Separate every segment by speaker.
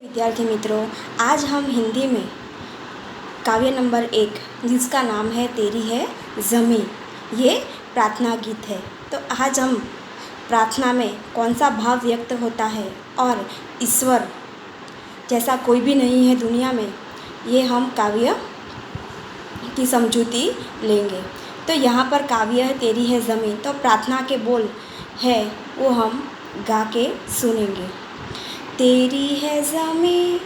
Speaker 1: विद्यार्थी मित्रों, आज हम हिंदी में काव्य नंबर 1 जिसका नाम है तेरी है ज़मीं, ये प्रार्थना गीत है। तो आज हम प्रार्थना में कौन सा भाव व्यक्त होता है और ईश्वर जैसा कोई भी नहीं है दुनिया में, ये हम काव्य की समझूती लेंगे। तो यहाँ पर काव्य है तेरी है ज़मीं, तो प्रार्थना के बोल है वो हम गा के सुनेंगे। तेरी है ज़मीं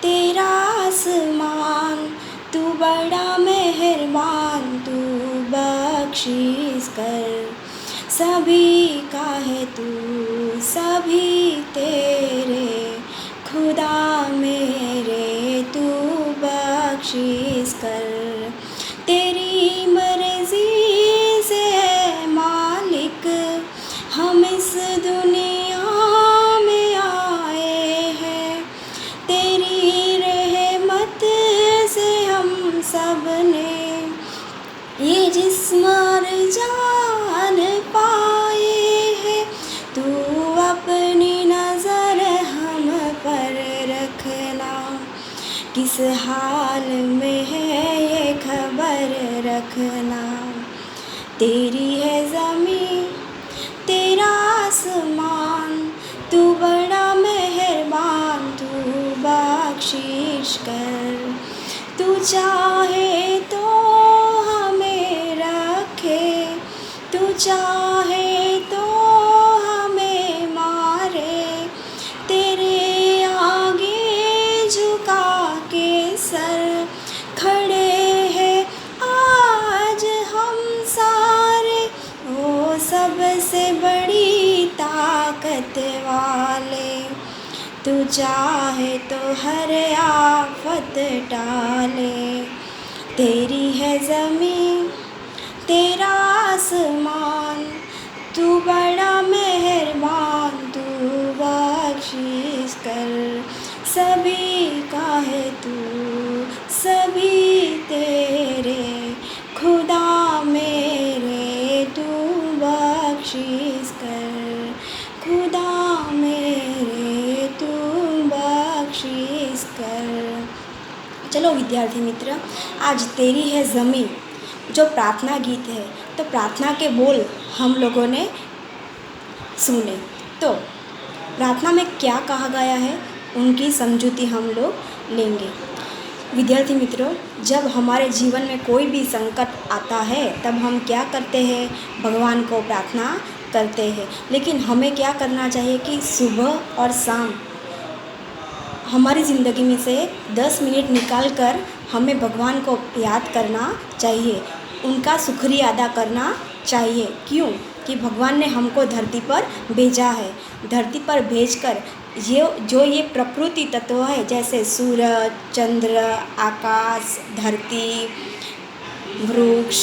Speaker 1: तेरा आसमान, तू बड़ा मेहरबान, तू बख्शिश कर। सभी का है तू, सभी तेरे, खुदा मेरे तू बख्शिश कर। तेरी मर्ज़ी से है मालिक, हम इस दुनिया में आए हैं। तेरी रहमत से हम सब ने ये जिस्म और जान पाए हैं। तू अपनी नज़र हम पर रखना, किस हाल में है ये खबर रखना। तेरी है ज़मीं तेरा आसमान, तू बड़ा मेहरबान, तू बख्शिश कर। तू चाहे तो हमें रखे, तू चाहे तो हमें मारे। तेरे आगे झुका के सर खड़े हैं आज हम सारे, ओ सबसे बड़ी ताकत वाले। तू चाहे तो हर आफत टाले। तेरी है ज़मीं तेरा आसमान, तू बड़ा मेहरबान, तू बख्शिश कर। सभी का है तू, सभी तेरे, खुदा मेरे तू बख्शिश कर। खुदा मेरे तू बख्शिश कर। चलो विद्यार्थी मित्र, आज तेरी है ज़मीं जो प्रार्थना गीत है, तो प्रार्थना के बोल हम लोगों ने सुने। तो प्रार्थना में क्या कहा गया है उनकी समझूती हम लोग लेंगे। विद्यार्थी मित्रों, जब हमारे जीवन में कोई भी संकट आता है तब हम क्या करते हैं, भगवान को प्रार्थना करते हैं। लेकिन हमें क्या करना चाहिए कि सुबह और शाम हमारी ज़िंदगी में से 10 मिनट निकाल कर हमें भगवान को याद करना चाहिए, उनका शुक्रिया अदा करना चाहिए। क्यों कि भगवान ने हमको धरती पर भेजा है। धरती पर भेजकर ये प्रकृति तत्व है, जैसे सूरज, चंद्र, आकाश, धरती, वृक्ष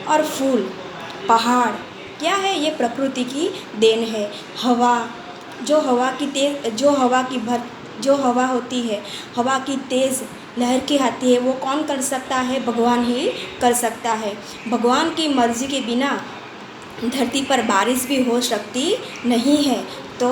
Speaker 1: और फूल, पहाड़, क्या है, ये प्रकृति की देन है। हवा, जो हवा होती है, हवा की तेज़ लहर की आती है, वो कौन कर सकता है, भगवान ही कर सकता है। भगवान की मर्ज़ी के बिना धरती पर बारिश भी हो सकती नहीं है। तो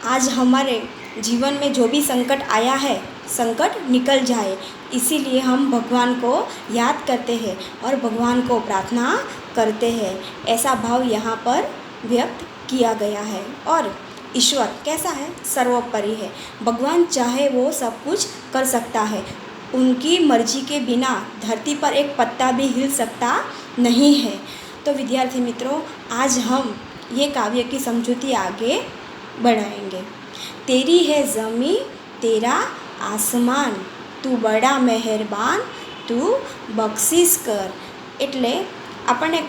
Speaker 1: आज हमारे जीवन में जो भी संकट आया है, संकट निकल जाए, इसीलिए हम भगवान को याद करते हैं और भगवान को प्रार्थना करते हैं। ऐसा भाव यहाँ पर व्यक्त किया गया है। और ईश्वर कैसा है, सर्वोपरि है। भगवान चाहे वो सब कुछ कर सकता है, उनकी मर्जी के बिना धरती पर एक पत्ता भी हिल सकता नहीं है। तो विद्यार्थी मित्रों, आज हम ये काव्य की समझूती आगे बढ़ाएंगे। तेरी है ज़मीं तेरा आसमान, तू बड़ा मेहरबान, तू બક્ષિસ કર। એટલે આપણને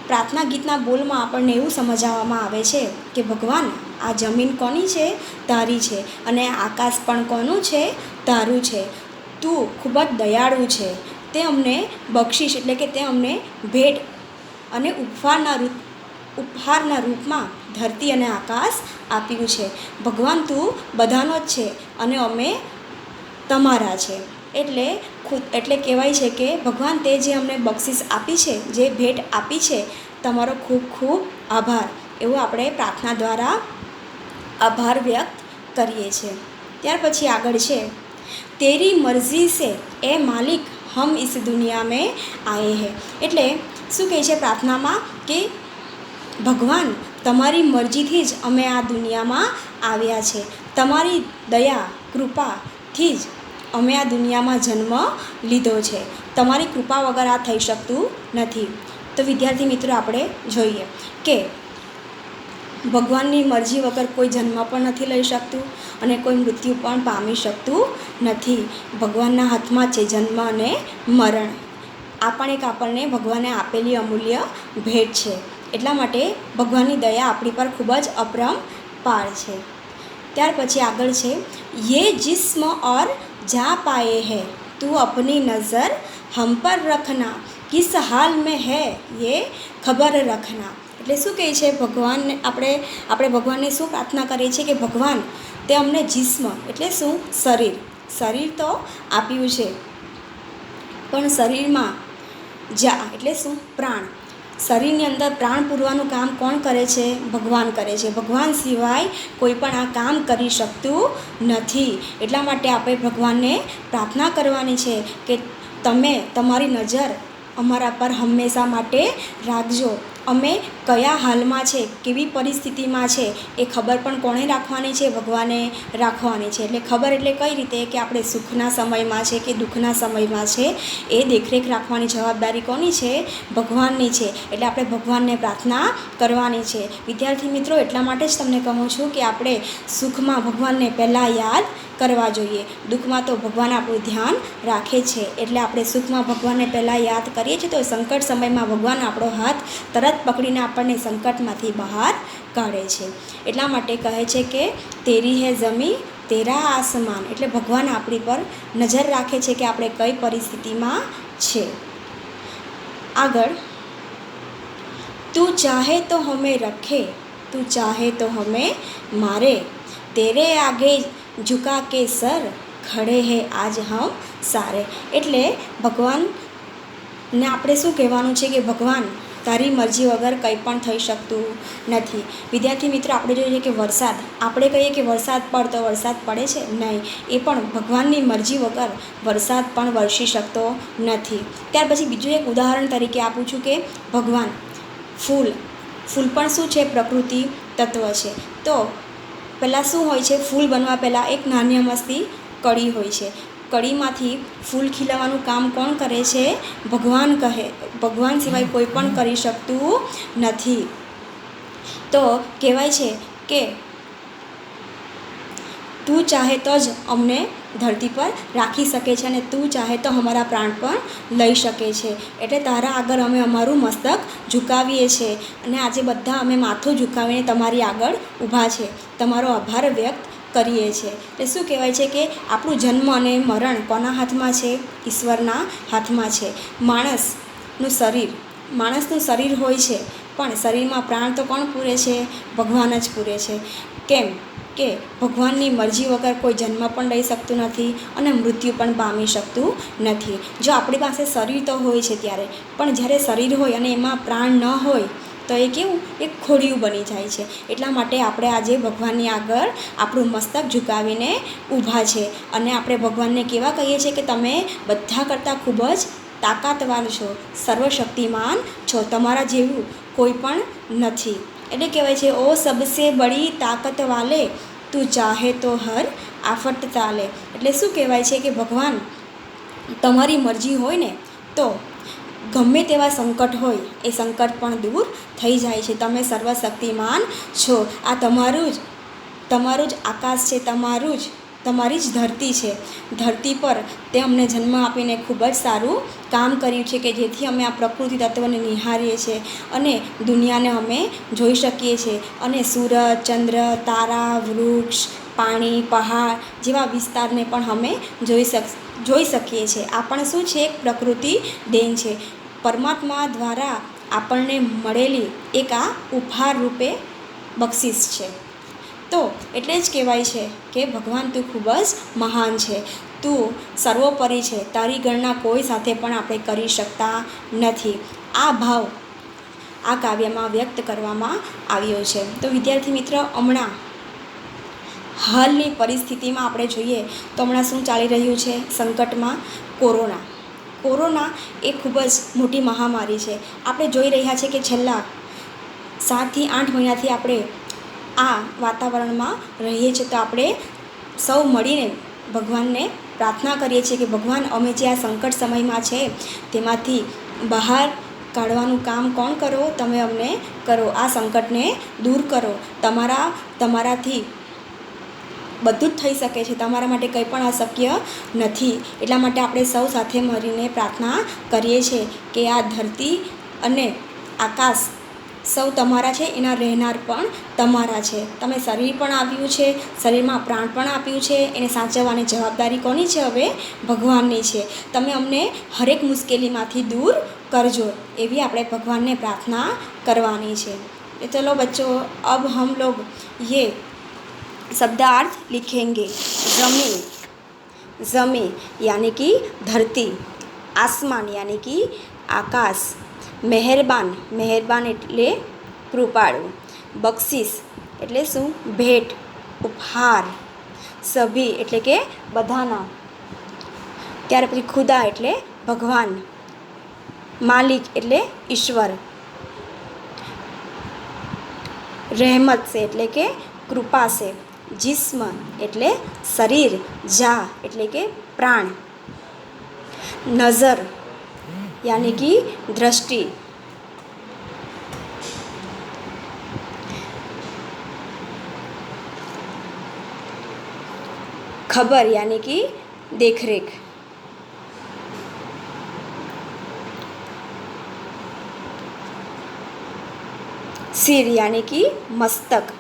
Speaker 1: પ્રાર્થના ગીતના બોલમાં આપણને એવું સમજાવવામાં આવે છે કે ભગવાન, આ જમીન કોની છે, તારી છે, અને આકાશ પણ કોનું છે, તારું છે। તું ખૂબ જ દયાળુ છે, તે અમને બક્ષિસ એટલે કે તે અમને ભેટ અને ઉપહારના રૂપમાં ધરતી અને આકાશ આપ્યું છે। ભગવાન તું બધાનો જ છે અને અમે તમારા છે। એટલે કહેવાય છે કે ભગવાન તે જે અમને બક્ષિસ આપી છે, જે ભેટ આપી છે, તમારો ખૂબ ખૂબ આભાર। એવું આપણે પ્રાર્થના દ્વારા આભાર વ્યક્ત કરીએ છીએ। ત્યાર પછી આગળ છે, તેરી મરજી સે એ માલિક હમ ઇસ દુનિયા મેં આએ હૈ. એટલે શું કહે છે પ્રાર્થનામાં કે ભગવાન તમારી મરજીથી જ અમે આ દુનિયામાં આવ્યા છે, તમારી દયા કૃપાથી જ અમે આ દુનિયામાં જન્મ લીધો છે, તમારી કૃપા વગર આ થઈ શકતું નથી. તો વિદ્યાર્થી મિત્રો આપણે જોઈએ કે ભગવાનની મરજી વગર કોઈ જન્મ પણ નથી લઈ શકતું અને કોઈ મૃત્યુ પણ પામી શકતું નથી. ભગવાનના હાથમાં છે જન્મ અને મરણ. આ પણ એક આપણને ભગવાને આપેલી અમૂલ્ય ભેટ છે. એટલા માટે ભગવાનની દયા આપણી પર ખૂબ જ અપરંપાર છે. ત્યાર પછી આગળ છે, યે જિસ્મ ઓર જા પાએ હૈ તું અપની નજર હમ પર રખના કિસ હાલ મેં હૈ યે ખબર રખના. એટલે શું કહે છે ભગવાનને આપણે ભગવાનને શું પ્રાર્થના કરીએ છીએ કે ભગવાન તે અમને જિસ્મ એટલે શું શરીર તો આપ્યું છે, પણ શરીરમાં જા એટલે શું પ્રાણ. શરીરની અંદર પ્રાણ પૂરવાનું કામ કોણ કરે છે? ભગવાન કરે છે. ભગવાન સિવાય કોઈ પણ આ કામ કરી શકતું નથી. એટલા માટે આપણે ભગવાનને પ્રાર્થના કરવાની છે કે તમે તમારી નજર અમારા પર હંમેશા માટે રાખજો. અમે કયા હાલમાં છે, કેવી પરિસ્થિતિમાં છે એ ખબર પણ કોણે રાખવાની છે? ભગવાને રાખવાની છે. એટલે ખબર એટલે કઈ રીતે કે આપણે સુખના સમયમાં છે કે દુઃખના સમયમાં છે એ દેખરેખ રાખવાની જવાબદારી કોની છે? ભગવાનની છે. એટલે આપણે ભગવાનને પ્રાર્થના કરવાની છે. વિદ્યાર્થી મિત્રો, એટલા માટે જ તમને કહું છું કે આપણે સુખમાં ભગવાનને પહેલાં યાદ કરવા જોઈએ. દુઃખમાં તો ભગવાન આપણું ધ્યાન રાખે છે. એટલે આપણે સુખમાં ભગવાનને પહેલાં યાદ કરીએ છીએ તો સંકટ સમયમાં ભગવાન આપણો હાથ તરત પકડીને આપણને સંકટમાંથી બહાર કાઢે છે. એટલા માટે કહે છે કે તેરી હે જમી તેરા આસમાન. એટલે ભગવાન આપણી પર નજર રાખે છે કે આપણે કઈ પરિસ્થિતિમાં છે. આગળ, તું ચાહે તો હમે રખે તું ચાહે તો હમે મારે તેરે આગે ઝુકા કે સર ખડે હે આજ હમ સારે. એટલે ભગવાનને આપણે શું કહેવાનું છે કે ભગવાન તારી મરજી વગર કંઈ પણ થઈ શકતું નથી. વિદ્યાર્થી મિત્રો, આપણે જોઈએ કે વરસાદ, આપણે કહીએ કે વરસાદ પડતો વરસાદ પડે છે? નહીં, એ પણ ભગવાનની મરજી વગર વરસાદ પણ વરસી શકતો નથી. ત્યાર પછી બીજું એક ઉદાહરણ તરીકે આપું છું કે ભગવાન ફૂલ પણ શું છે? પ્રકૃતિ તત્વ છે. તો પહેલાં શું હોય છે? ફૂલ બનવા પહેલાં એક નાની અમસ્તી કળી હોય છે. કળીમાંથી ફૂલ ખીલવાનું કામ કોણ કરે છે? ભગવાન ભગવાન સિવાય કોઈ પણ કરી શકતું નથી. તો કહેવાય છે કે તું ચાહે તો જ અમને ધરતી પર રાખી શકે છે અને તું ચાહે તો અમારા પ્રાણ પણ લઈ શકે છે. એટલે તારા આગળ અમે અમારું મસ્તક ઝુકાવીએ છીએ અને આજે બધા અમે માથું ઝુકાવીને તમારી આગળ ઊભા છે, તમારો આભાર વ્યક્ત કરીએ છીએ. એટલે શું કહેવાય છે કે આપણું જન્મ અને મરણ કોના હાથમાં છે? ઈશ્વરના હાથમાં છે. માણસનું શરીર હોય છે, પણ શરીરમાં પ્રાણ તો કોણ પૂરે છે? ભગવાન જ પૂરે છે. કેમ કે ભગવાનની મરજી વગર કોઈ જન્મ પણ લઈ શકતું નથી અને મૃત્યુ પણ પામી શકતું નથી. જો આપણી પાસે શરીર તો હોય છે ત્યારે, પણ જ્યારે શરીર હોય અને એમાં પ્રાણ ન હોય તો એ કેવું? એક ખોડિયું બની જાય છે. એટલા માટે આપણે આજે ભગવાનની આગળ આપણું મસ્તક ઝુકાવીને ઊભા છે અને આપણે ભગવાનને કેવા કહીએ છીએ કે તમે બધા કરતાં ખૂબ જ તાકાતવાર છો, સર્વશક્તિમાન છો, તમારા જેવું કોઈ પણ નથી. એટલે કહેવાય છે, ઓ સબસે બડી તાકત વાલે તું ચાહે તો હર આફત તાલે. એટલે શું કહેવાય છે કે ભગવાન તમારી મરજી હોય ને તો ગમે તેવા સંકટ હોય એ સંકટ પણ દૂર થઈ જાય છે. તમે સર્વશક્તિમાન છો. આ તમારું જ આકાશ છે, તમારી જ ધરતી છે. ધરતી પર તે અમને જન્મ આપીને ખૂબ જ સારું કામ કર્યું છે કે જેથી અમે આ પ્રકૃતિ તત્વને નિહાળીએ છીએ અને દુનિયાને અમે જોઈ શકીએ છીએ અને સૂરજ, ચંદ્ર, તારા, વૃક્ષ, પાણી, પહાડ જેવા વિસ્તારને પણ અમે જોઈ શકીએ છીએ. આ પણ શું છે? એક પ્રકૃતિ દેન છે. પરમાત્મા દ્વારા આપણને મળેલી એક આ ઉપહાર રૂપે બક્ષિસ છે. તો એટલે જ કહેવાય છે કે ભગવાન તું ખૂબ જ મહાન છે, તું સર્વોપરી છે, તારી ગણના કોઈ સાથે પણ આપણે કરી શકતા નથી. આ ભાવ આ કાવ્યમાં વ્યક્ત કરવામાં આવ્યો છે. તો વિદ્યાર્થી મિત્ર, હમણાં હાલની પરિસ્થિતિમાં આપણે જોઈએ તો હમણાં શું ચાલી રહ્યું છે સંકટમાં? કોરોના એ ખૂબ જ મોટી મહામારી છે. આપણે જોઈ રહ્યા છીએ કે છેલ્લા 7 થી 8 મહિનાથી આપણે આ વાતાવરણમાં રહીએ છીએ. તો આપણે સૌ મળીને ભગવાનને પ્રાર્થના કરીએ છીએ કે ભગવાન, અમે જે આ સંકટ સમયમાં છે તેમાંથી બહાર કાઢવાનું કામ કોણ કરો? તમે અમને કરો, આ સંકટને દૂર કરો. તમારાથી બધું જ થઈ શકે છે, તમારા માટે કંઈ પણ અશક્ય નથી. એટલા માટે આપણે સૌ સાથે મળીને પ્રાર્થના કરીએ છીએ કે આ ધરતી અને આકાશ સૌ તમારા છે, એના રહેનાર પણ તમારા છે. તમે શરીર પણ આપ્યું છે, શરીરમાં પ્રાણ પણ આપ્યું છે, એને સાચવવાની જવાબદારી કોની છે? હવે ભગવાનની છે. તમે અમને હરેક મુશ્કેલીમાંથી દૂર કરજો, એવી આપણે ભગવાનને પ્રાર્થના કરવાની છે. चलो बच्चों, अब हम लोग ये शब्दार्थ लिखेंगे. ज़मीन यानी कि धरती, आसमान यानी कि आकाश, મહેરબાન એટલે કૃપાળુ, બક્ષિસ એટલે શું? ભેટ, ઉપહાર, સભી એટલે કે બધાના, ત્યાર પછી ખુદા એટલે ભગવાન, માલિક એટલે ઈશ્વર, રહેમત છે એટલે કે કૃપા છે, જિસ્મ એટલે શરીર, જા એટલે કે પ્રાણ, નજર यानी कि दृष्टि, खबर यानी कि देखरेख, सिर यानी कि मस्तक,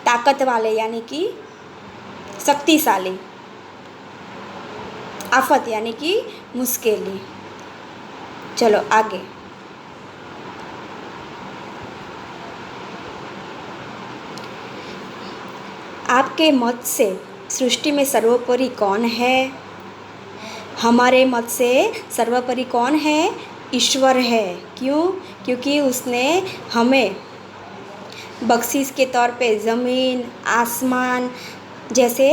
Speaker 1: ताकत वाले यानी कि शक्तिशाली, आफत यानी कि मुश्किली. चलो आगे. आपके मत से सृष्टि में सर्वोपरि कौन है? हमारे मत से सर्वोपरि कौन है? ईश्वर है. क्यों? क्योंकि उसने हमें बख्शिश के तौर पे ज़मीन, आसमान जैसे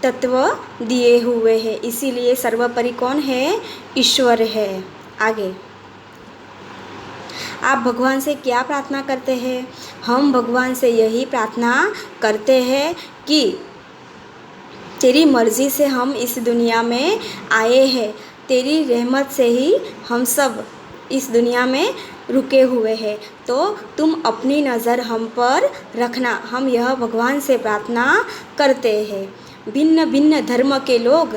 Speaker 1: तत्व दिए हुए हैं, इसीलिए सर्वोपरि कौन है? ईश्वर है. आगे. आप भगवान से क्या प्रार्थना करते हैं? हम भगवान से यही प्रार्थना करते हैं कि तेरी मर्ज़ी से हम इस दुनिया में आए हैं, तेरी रहमत से ही हम सब इस दुनिया में रुके हुए हैं, तो तुम अपनी नज़र हम पर रखना. हम यह भगवान से प्रार्थना करते हैं. भिन्न भिन्न धर्म के लोग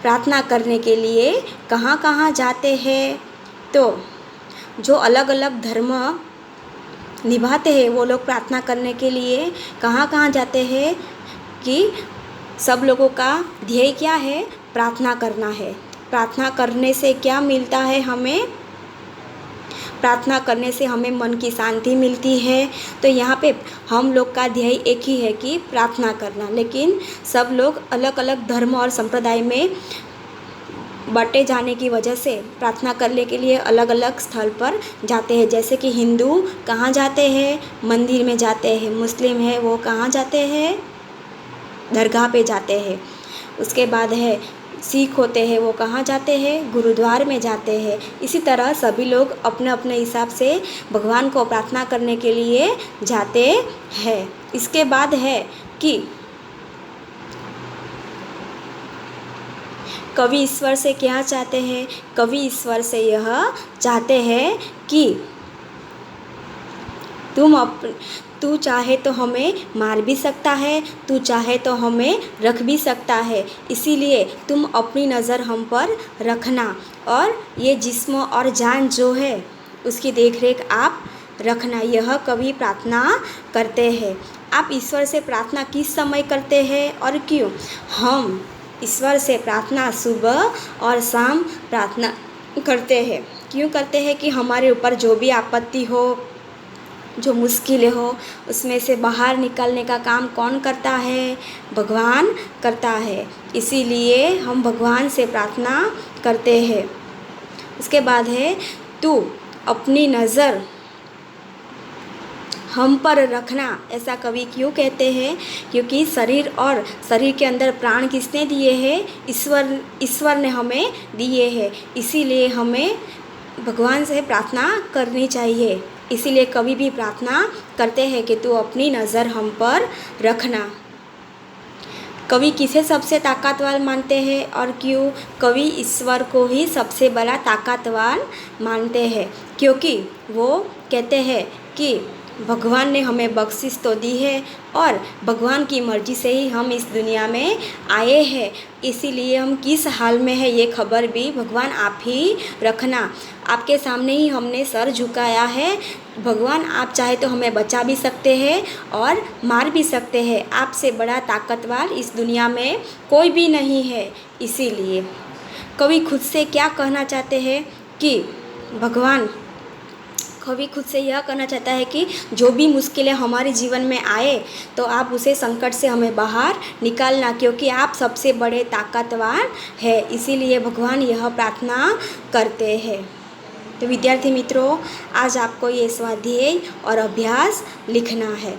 Speaker 1: प्रार्थना करने के लिए कहाँ कहाँ जाते हैं? तो जो अलग अलग धर्म निभाते हैं वो लोग प्रार्थना करने के लिए कहाँ कहाँ जाते हैं? कि सब लोगों का ध्येय क्या है? प्रार्थना करना है. प्रार्थना करने से क्या मिलता है हमें? प्रार्थना करने से हमें मन की शांति मिलती है. तो यहाँ पे हम लोग का ध्येय एक ही है कि प्रार्थना करना, लेकिन सब लोग अलग अलग धर्म और संप्रदाय में बटे जाने की वजह से प्रार्थना करने के लिए अलग अलग स्थल पर जाते हैं. जैसे कि हिंदू कहाँ जाते हैं? मंदिर में जाते हैं. मुस्लिम है वो कहाँ जाते हैं? दरगाह पे जाते हैं. उसके बाद है सिख होते हैं वो कहाँ जाते हैं? गुरुद्वार में जाते हैं. इसी तरह सभी लोग अपने अपने हिसाब से भगवान को प्रार्थना करने के लिए जाते हैं. इसके बाद है कि कवि ईश्वर से क्या चाहते हैं? कवि ईश्वर से यह चाहते हैं कि तू चाहे तो हमें मार भी सकता है, तू चाहे तो हमें रख भी सकता है, इसीलिए तुम अपनी नज़र हम पर रखना और ये जिस्म और जान जो है उसकी देखरेख आप रखना. यह कवि प्रार्थना करते हैं. आप ईश्वर से प्रार्थना किस समय करते हैं और क्यों? हम ईश्वर से प्रार्थना सुबह और शाम प्रार्थना करते हैं. क्यों करते हैं? कि हमारे ऊपर जो भी आपत्ति हो, जो मुश्किलें हो, उसमें से बाहर निकलने का काम कौन करता है? भगवान करता है. इसीलिए हम भगवान से प्रार्थना करते हैं. उसके बाद है तू अपनी नज़र हम पर रखना, ऐसा कवि क्यों कहते हैं? क्योंकि शरीर और शरीर के अंदर प्राण किसने दिए हैं? ईश्वर ने हमें दिए हैं। इसीलिए हमें भगवान से प्रार्थना करनी चाहिए। इसीलिए कभी भी प्रार्थना करते हैं कि तू अपनी नज़र हम पर रखना। कवि किसे सबसे ताकतवर मानते हैं और क्यों? कवि ईश्वर को ही सबसे बड़ा ताकतवर मानते हैं, क्योंकि वो कहते हैं कि भगवान ने हमें बख्शिश तो दी है और भगवान की मर्ज़ी से ही हम इस दुनिया में आए हैं। इसीलिए हम किस हाल में है ये खबर भी भगवान आप ही रखना। आपके सामने ही हमने सर झुकाया है। भगवान आप चाहे तो हमें बचा भी सकते हैं और मार भी सकते हैं। आपसे बड़ा ताकतवर इस दुनिया में कोई भी नहीं है। इसीलिए कवि खुद से क्या कहना चाहते हैं कि कवि खुद से यह कहना चाहता है कि जो भी मुश्किलें हमारे जीवन में आए तो आप उसे संकट से हमें बाहर निकालना, क्योंकि आप सबसे बड़े ताकतवर हैं। इसीलिए भगवान यह प्रार्थना करते हैं। तो विद्यार्थी मित्रों, आज आपको ये स्वाध्याय और अभ्यास लिखना है।